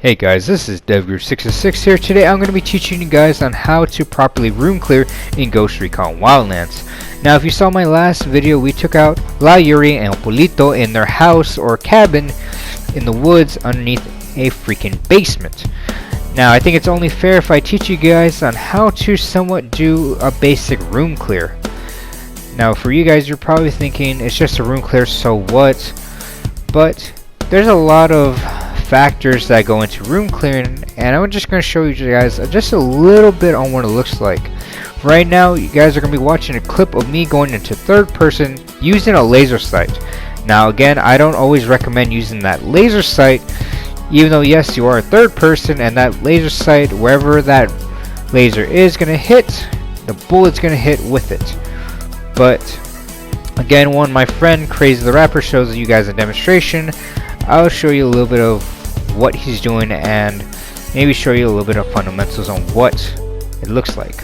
Hey guys, this is DevGroup666 here. Today I'm going to be teaching you guys on how to properly room clear in Ghost Recon Wildlands. Now if you saw my last video, we took out La Yuri and Polito in their house or cabin in the woods underneath a freaking basement. Now I think it's only fair if I teach you guys on how to somewhat do a basic room clear. Now for you guys, you're probably thinking it's just a room clear, so what? But there's a lot of factors that go into room clearing, and I'm just going to show you guys just a little bit on what it looks like. Right now you guys are going to be watching a clip of me going into third person using a laser sight. Now again, I don't always recommend using that laser sight, even though yes, you are a third person, and that laser sight, wherever that laser is going to hit, the bullet's going to hit with it. But again, when my friend Crazy the Rapper shows you guys a demonstration, I'll show you a little bit of what he's doing and maybe show you a little bit of fundamentals on what it looks like.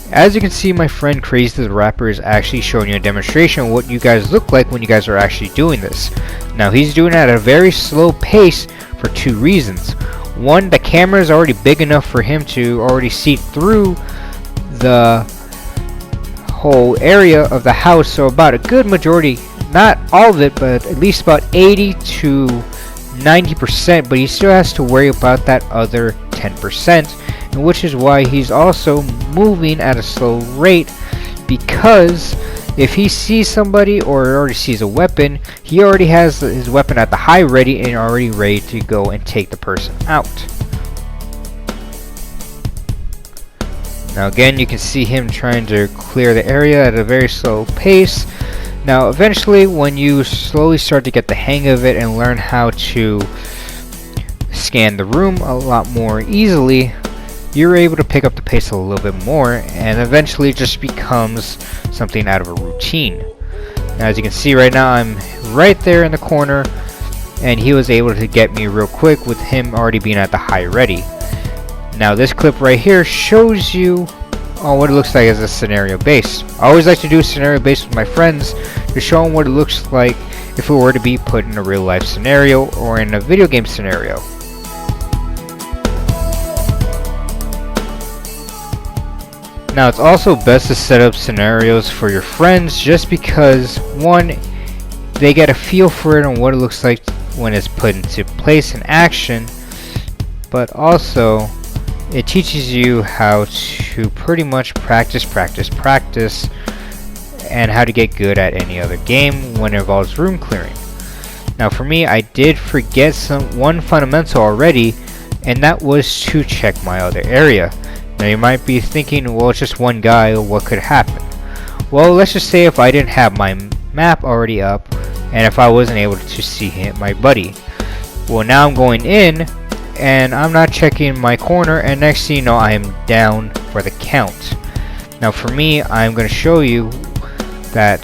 As you can see, my friend Crazy the Rapper is actually showing you a demonstration of what you guys look like when you guys are actually doing this. Now he's doing it at a very slow pace for two reasons. One, the camera is already big enough for him to already see through the whole area of the house, so about a good majority, not all of it, but at least about 80 to 90%, but he still has to worry about that other 10%. Which is why he's also moving at a slow rate, because if he sees somebody or already sees a weapon, he already has his weapon at the high ready and already ready to go and take the person out. Now again, you can see him trying to clear the area at a very slow pace. Now eventually, when you slowly start to get the hang of it and learn how to scan the room a lot more easily, you're able to pick up the pace a little bit more, and eventually it just becomes something out of a routine. Now as you can see right now, I'm right there in the corner, and he was able to get me real quick with him already being at the high ready. Now this clip right here shows you what it looks like as a scenario base. I always like to do a scenario base with my friends to show them what it looks like if it were to be put in a real life scenario or in a video game scenario. Now it's also best to set up scenarios for your friends, just because one, they get a feel for it and what it looks like when it's put into place in action, but also it teaches you how to pretty much practice and how to get good at any other game when it involves room clearing. Now for me, I did forget one fundamental already, and that was to check my other area. Now you might be thinking, well, it's just one guy, what could happen? Well, let's just say if I didn't have my map already up, and if I wasn't able to see my buddy. Well, now I'm going in, and I'm not checking my corner, and next thing you know, I am down for the count. Now for me, I'm going to show you that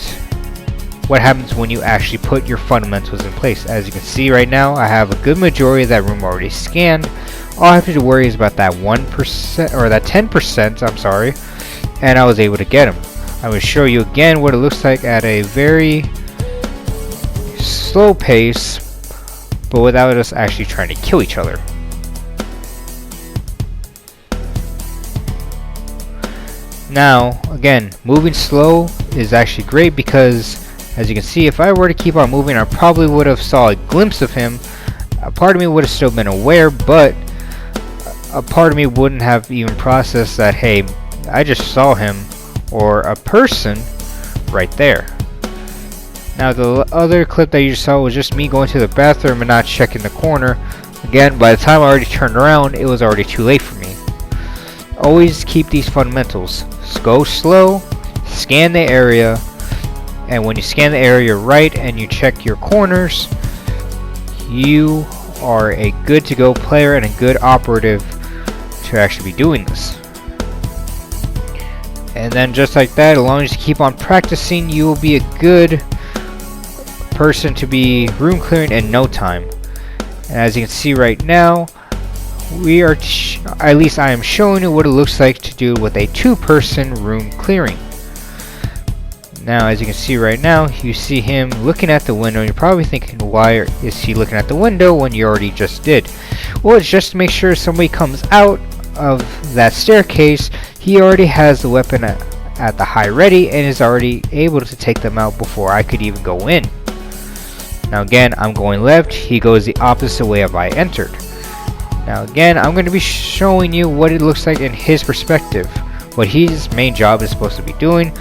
what happens when you actually put your fundamentals in place. As you can see right now, I have a good majority of that room already scanned. All I have to worry is about that 1% or that 10%, I'm sorry, and I was able to get him. I will show you again what it looks like at a very slow pace, but without us actually trying to kill each other. Now again, moving slow is actually great, because as you can see, if I were to keep on moving, I probably would have saw a glimpse of him. A part of me would have still been aware, but a part of me wouldn't have even processed that, hey, I just saw him or a person right there. Now the other clip that you just saw was just me going to the bathroom and not checking the corner. Again, by the time I already turned around, it was already too late for me. Always keep these fundamentals. Go slow, scan the area, and when you scan the area right and you check your corners, you are a good to go player and a good operative to actually be doing this. And then just like that, as long as you keep on practicing, you will be a good person to be room clearing in no time. And as you can see right now, we are, at least I am showing you what it looks like to do with a 2-person room clearing. Now as you can see right now, you see him looking at the window, and you're probably thinking, why is he looking at the window when you already just did? Well, it's just to make sure somebody comes out of that staircase, he already has the weapon at the high ready and is already able to take them out before I could even go in. Now again, I'm going left, he goes the opposite way of I entered. Now again, I'm going to be showing you what it looks like in his perspective, what his main job is supposed to be doing.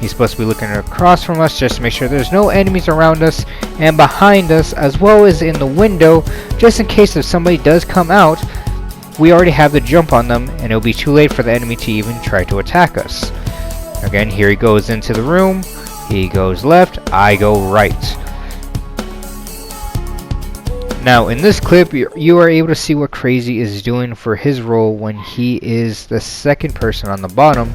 He's supposed to be looking across from us just to make sure there's no enemies around us and behind us, as well as in the window, just in case if somebody does come out, we already have the jump on them and it'll be too late for the enemy to even try to attack us. Again, here he goes into the room, he goes left, I go right. Now in this clip, you are able to see what Crazy is doing for his role when he is the second person on the bottom.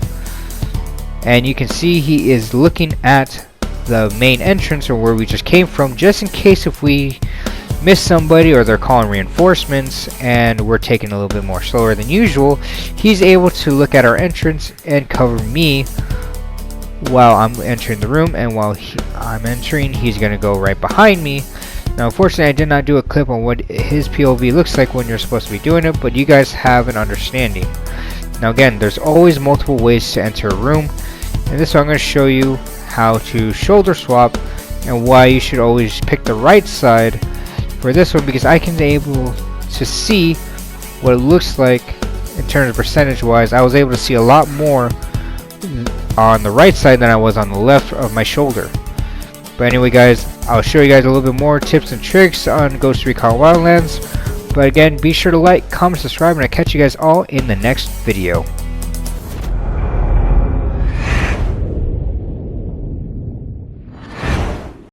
And you can see he is looking at the main entrance, or where we just came from, just in case if we miss somebody or they're calling reinforcements and we're taking a little bit more slower than usual, he's able to look at our entrance and cover me while I'm entering the room, and while I'm entering, he's going to go right behind me. Now unfortunately I did not do a clip on what his POV looks like when you're supposed to be doing it, but you guys have an understanding. Now again, there's always multiple ways to enter a room, and this one I'm going to show you how to shoulder swap and why you should always pick the right side for this one, because I can be able to see what it looks like in terms of percentage wise. I was able to see a lot more on the right side than I was on the left of my shoulder. But anyway guys, I'll show you guys a little bit more tips and tricks on Ghost Recon Wildlands. But again, be sure to like, comment, subscribe, and I'll catch you guys all in the next video.